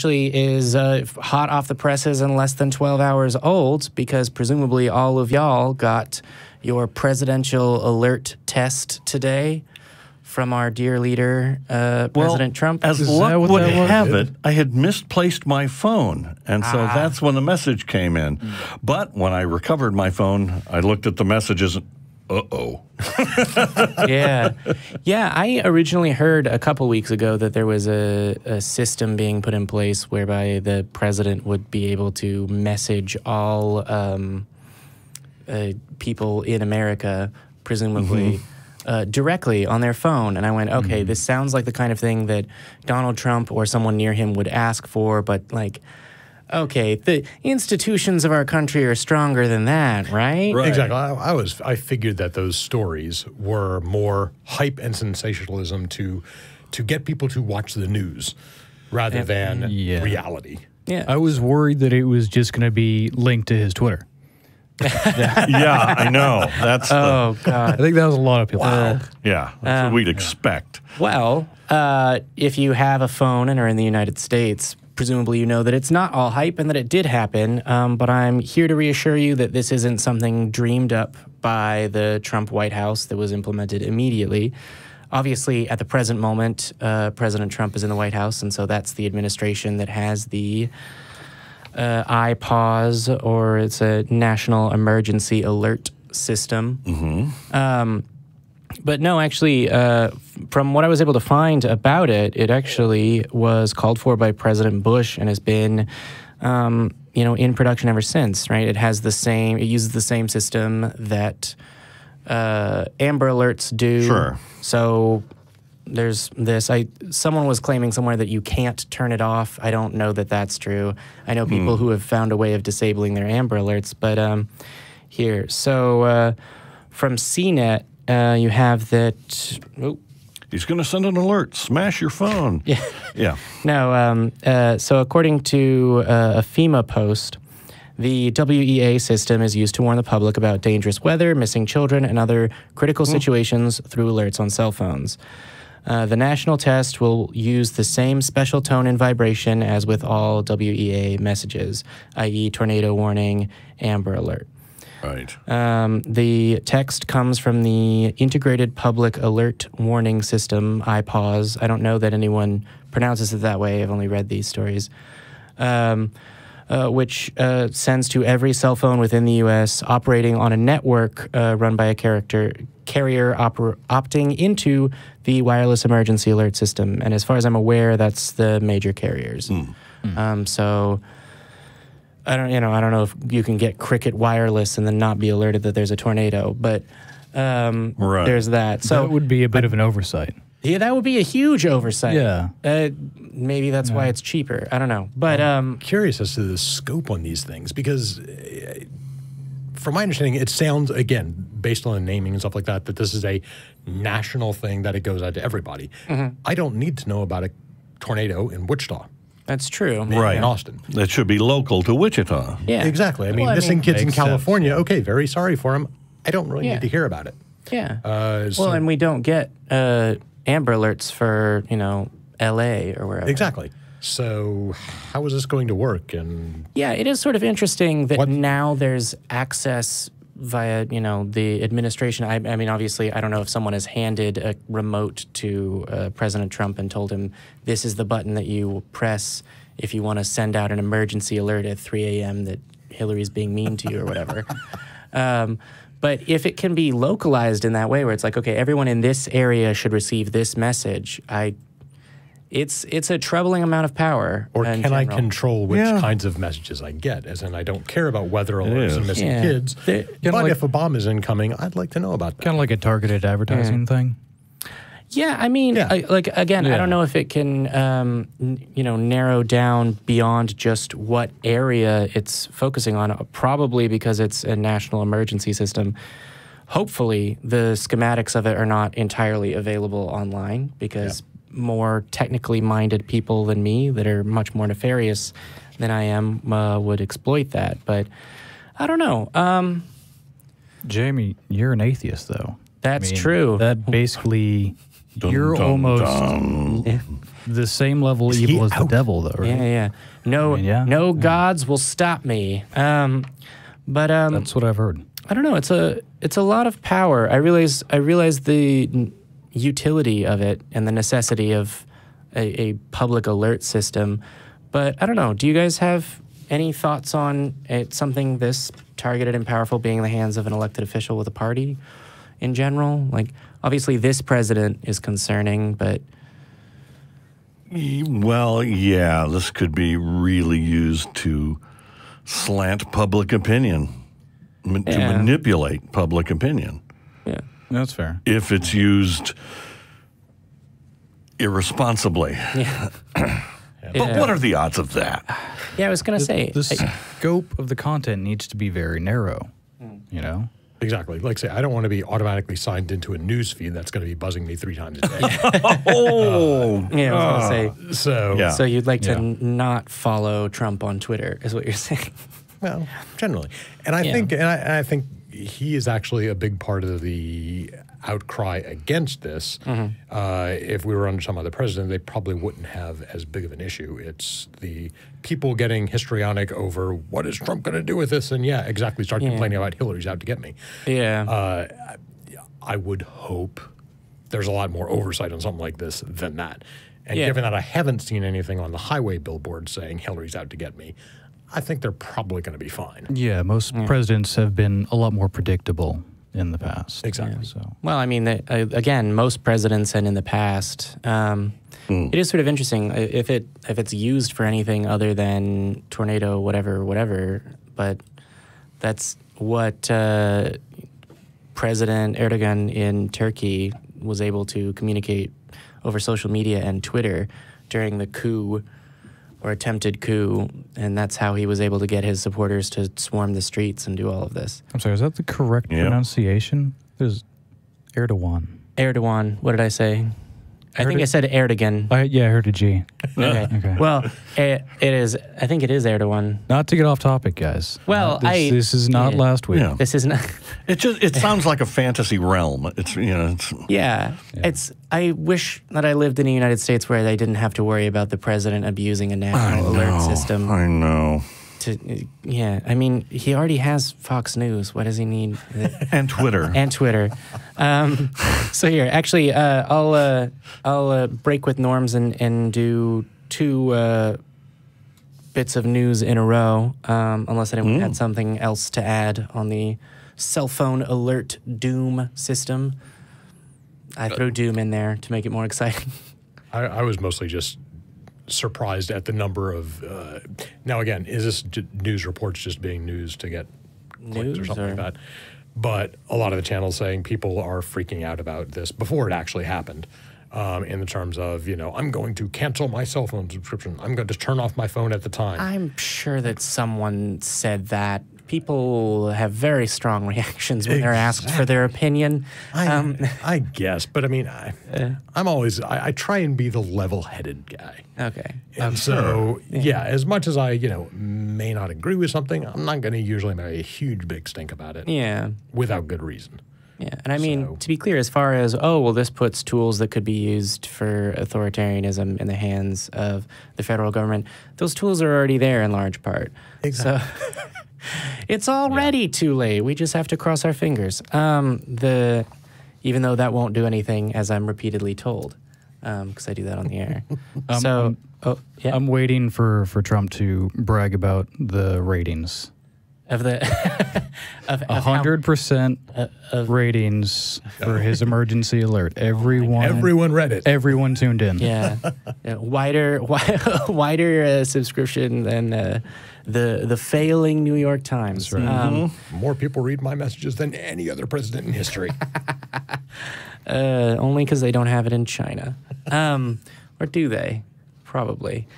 actually is hot off the presses and less than 12 hours old because presumably all of y'all got your presidential alert test today from our dear leader, President Trump. As luck would have it, I had misplaced my phone, and so that's when the message came in. But when I recovered my phone, I looked at the messages and, uh-oh. Yeah. I originally heard a couple weeks ago that there was a system being put in place whereby the president would be able to message all people in America, presumably, directly on their phone. And I went, okay, this sounds like the kind of thing that Donald Trump or someone near him would ask for, but like, okay, the institutions of our country are stronger than that, right? Exactly. I figured that those stories were more hype and sensationalism to get people to watch the news rather than reality. Yeah. I was worried that it was just going to be linked to his Twitter. Yeah, I know. That's God. I think that was a lot of people. yeah, that's what we'd expect. Well, if you have a phone and are in the United States, presumably you know that it's not all hype and that it did happen, but I'm here to reassure you that this isn't something dreamed up by the Trump White House that was implemented immediately. Obviously, at the present moment, President Trump is in the White House, and so that's the administration that has the ACA'S, or it's a National Emergency Alert System. But no, actually, from what I was able to find about it, it actually was called for by President Bush and has been, in production ever since. Right? It has the same. It uses the same system that Amber Alerts do. Sure. So there's this. Someone was claiming somewhere that you can't turn it off. I don't know that that's true. I know people who have found a way of disabling their Amber Alerts. But here, so from CNET. You have that. Oh. He's going to send an alert. Smash your phone. Yeah. No. So according to a FEMA post, the WEA system is used to warn the public about dangerous weather, missing children, and other critical situations through alerts on cell phones. The national test will use the same special tone and vibration as with all WEA messages, i.e., tornado warning, Amber Alert. Right. The text comes from the Integrated Public Alert Warning System, IPAWS. I don't know that anyone pronounces it that way. I've only read these stories. Which sends to every cell phone within the U.S. operating on a network run by a carrier opting into the wireless emergency alert system. And as far as I'm aware, that's the major carriers. So I don't know if you can get Cricket Wireless and then not be alerted that there's a tornado, but there's that. So that would be a bit of an oversight. Yeah, that would be a huge oversight. Yeah. Maybe that's why it's cheaper. I don't know. But I'm curious as to the scope on these things because from my understanding, it sounds, again, based on the naming and stuff like that, that this is a national thing, that it goes out to everybody. I don't need to know about a tornado in Wichita. That's true. Right. In Austin. That should be local to Wichita. Yeah. Exactly. I mean, missing kids in California, okay, very sorry for them. I don't really need to hear about it. Yeah. And we don't get Amber Alerts for, L.A. or wherever. Exactly. So how is this going to work? And yeah, it is sort of interesting that now there's access via, the administration. I mean, obviously, I don't know if someone has handed a remote to President Trump and told him, this is the button that you press if you want to send out an emergency alert at 3 a.m. that Hillary's being mean to you or whatever. But if it can be localized in that way where it's like, okay, everyone in this area should receive this message, it's a troubling amount of power. Or can I control which kinds of messages I get? As in, I don't care about weather alerts and missing kids. But if a bomb is incoming, I'd like to know about that. Kind of like a targeted advertising thing? Yeah, I mean, again, I don't know if it can, narrow down beyond just what area it's focusing on, probably because it's a national emergency system. Hopefully, the schematics of it are not entirely available online because more technically minded people than me that are much more nefarious than I am would exploit that. But I don't know. Jamie, you're an atheist, though. That's true. That basically... You're almost the same level of evil as the devil, though, right? Yeah. No gods will stop me. But that's what I've heard. I don't know. It's a lot of power. I realize the utility of it and the necessity of a public alert system. But I don't know. Do you guys have any thoughts on something this targeted and powerful being in the hands of an elected official with a party in general? Like, obviously, this president is concerning, but... Well, yeah, this could be really used to slant public opinion, to manipulate public opinion. Yeah, that's fair. If it's used irresponsibly. Yeah. But what are the odds of that? Yeah, I was going to say... The scope of the content needs to be very narrow, you know? Exactly. Like, say, I don't want to be automatically signed into a news feed that's going to be buzzing me 3 times a day. Yeah, I was going to say. So you'd like to not follow Trump on Twitter, is what you're saying? Well, generally. And I think he is actually a big part of the outcry against this. If we were under some other president, they probably wouldn't have as big of an issue. It's the people getting histrionic over what is Trump going to do with this, and exactly, start complaining about Hillary's out to get me. Yeah. I would hope there's a lot more oversight on something like this than that. And given that I haven't seen anything on the highway billboard saying Hillary's out to get me, I think they're probably going to be fine. Yeah, most presidents have been a lot more predictable in the past. Exactly. So. Well, I mean, again, most presidents and in the past, it is sort of interesting if it's used for anything other than tornado, whatever. But that's what President Erdogan in Turkey was able to communicate over social media and Twitter during the coup or attempted coup, and that's how he was able to get his supporters to swarm the streets and do all of this. I'm sorry, is that the correct pronunciation? There's Erdogan. Erdogan, what did I say? I think I said Erdogan. I heard a G. Okay. Well, it is. I think it is Erdogan. Not to get off topic, guys. Well, this is not last week. Yeah. This is not. It sounds like a fantasy realm. It's It's. I wish that I lived in the United States where they didn't have to worry about the president abusing a national alert system. I know. I mean, he already has Fox News. What does he need? And Twitter. And Twitter. So here, actually, I'll break with norms and do 2 bits of news in a row, unless anyone had something else to add on the cell phone alert doom system. I throw doom in there to make it more exciting. I was mostly just surprised at the number of now again, is this news reports just being news to get clicks or something like that? But a lot of the channels saying people are freaking out about this before it actually happened, in the terms of, I'm going to cancel my cell phone subscription. I'm going to turn off my phone at the time. I'm sure that someone said that. People have very strong reactions when they're asked for their opinion. I guess, but I mean, I'm always, I try and be the level-headed guy. Okay. And so, as much as I, may not agree with something, I'm not going to usually make a huge big stink about it. Yeah. Without good reason. Yeah, and I mean, to be clear, as far as, this puts tools that could be used for authoritarianism in the hands of the federal government, those tools are already there in large part. Exactly. So it's already too late. We just have to cross our fingers. Even though that won't do anything, as I'm repeatedly told, because I do that on the air. I'm waiting for Trump to brag about the ratings. Of the 100% ratings for his emergency alert. Everyone read it. Everyone tuned in. Yeah, wider subscription than the failing New York Times. That's right. More people read my messages than any other president in history. Only because they don't have it in China, or do they? Probably.